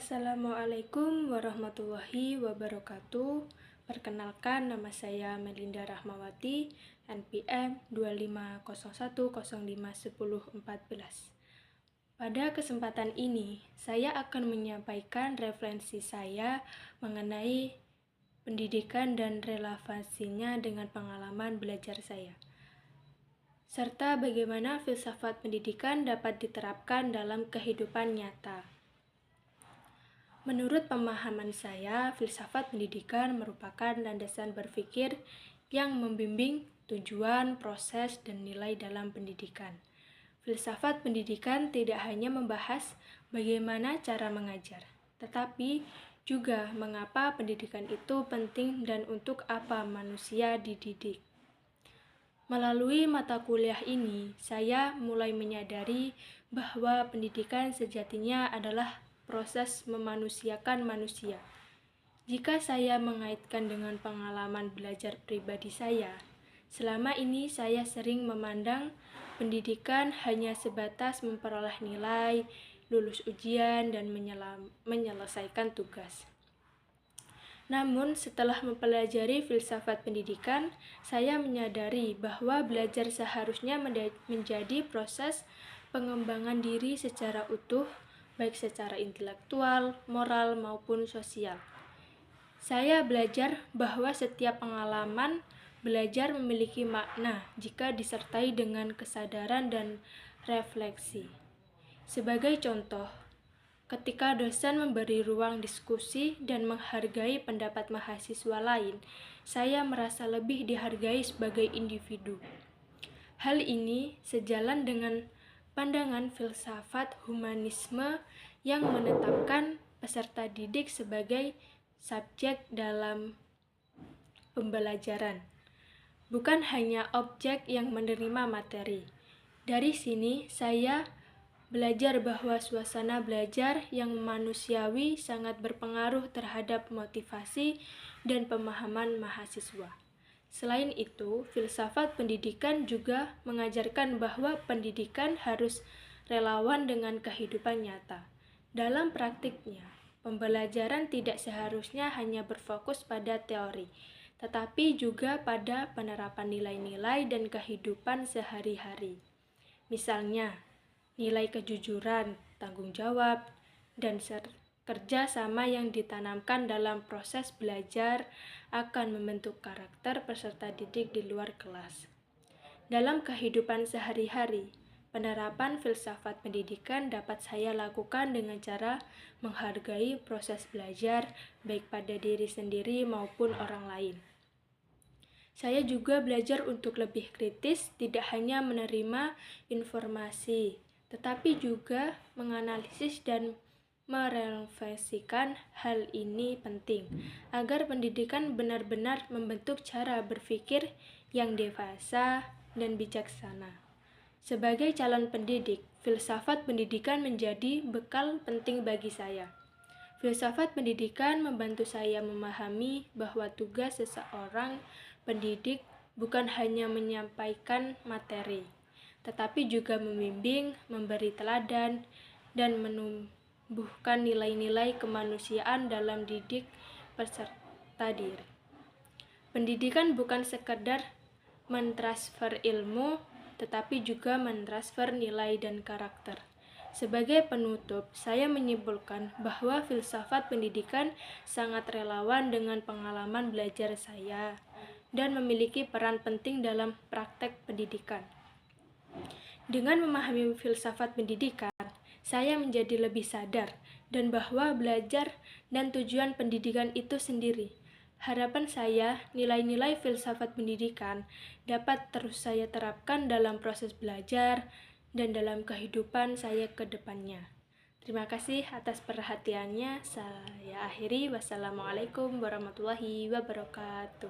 Assalamualaikum warahmatullahi wabarakatuh. Perkenalkan, nama saya Melinda Rahmawati, NPM 2501051014. Pada kesempatan ini, saya akan menyampaikan referensi saya mengenai pendidikan dan relevansinya dengan pengalaman belajar saya, serta bagaimana filsafat pendidikan dapat diterapkan dalam kehidupan nyata. Menurut pemahaman saya, filsafat pendidikan merupakan landasan berpikir yang membimbing tujuan, proses, dan nilai dalam pendidikan. Filsafat pendidikan tidak hanya membahas bagaimana cara mengajar, tetapi juga mengapa pendidikan itu penting dan untuk apa manusia dididik. Melalui mata kuliah ini, saya mulai menyadari bahwa pendidikan sejatinya adalah proses memanusiakan manusia. Jika saya mengaitkan dengan pengalaman belajar pribadi saya, selama ini saya sering memandang pendidikan hanya sebatas memperoleh nilai, lulus ujian, dan menyelesaikan tugas. Namun, setelah mempelajari filsafat pendidikan, saya menyadari bahwa belajar seharusnya menjadi proses pengembangan diri secara utuh, baik secara intelektual, moral, maupun sosial. Saya belajar bahwa setiap pengalaman belajar memiliki makna jika disertai dengan kesadaran dan refleksi. Sebagai contoh, ketika dosen memberi ruang diskusi dan menghargai pendapat mahasiswa lain, saya merasa lebih dihargai sebagai individu. Hal ini sejalan dengan pandangan filsafat humanisme yang menetapkan peserta didik sebagai subjek dalam pembelajaran, bukan hanya objek yang menerima materi. Dari sini, saya belajar bahwa suasana belajar yang manusiawi sangat berpengaruh terhadap motivasi dan pemahaman mahasiswa. Selain itu, filsafat pendidikan juga mengajarkan bahwa pendidikan harus relawan dengan kehidupan nyata. Dalam praktiknya, pembelajaran tidak seharusnya hanya berfokus pada teori, tetapi juga pada penerapan nilai-nilai dan kehidupan sehari-hari. Misalnya, nilai kejujuran, tanggung jawab, dan kerja sama yang ditanamkan dalam proses belajar akan membentuk karakter peserta didik di luar kelas. Dalam kehidupan sehari-hari, penerapan filsafat pendidikan dapat saya lakukan dengan cara menghargai proses belajar baik pada diri sendiri maupun orang lain. Saya juga belajar untuk lebih kritis, tidak hanya menerima informasi, tetapi juga menganalisis dan merefleksikan. Hal ini penting agar pendidikan benar-benar membentuk cara berpikir yang dewasa dan bijaksana. Sebagai calon pendidik, filsafat pendidikan menjadi bekal penting bagi saya. Filsafat pendidikan membantu saya memahami bahwa tugas seseorang pendidik bukan hanya menyampaikan materi, tetapi juga membimbing, memberi teladan, dan menumbuhkan nilai-nilai kemanusiaan dalam didik peserta didik. Pendidikan bukan sekedar mentransfer ilmu, tetapi juga mentransfer nilai dan karakter. Sebagai penutup, saya menyimpulkan bahwa filsafat pendidikan sangat relawan dengan pengalaman belajar saya dan memiliki peran penting dalam praktek pendidikan. Dengan memahami filsafat pendidikan, saya menjadi lebih sadar dan bahwa belajar dan tujuan pendidikan itu sendiri. Harapan saya, nilai-nilai filsafat pendidikan dapat terus saya terapkan dalam proses belajar dan dalam kehidupan saya ke depannya. Terima kasih atas perhatiannya. Saya akhiri. Wassalamualaikum warahmatullahi wabarakatuh.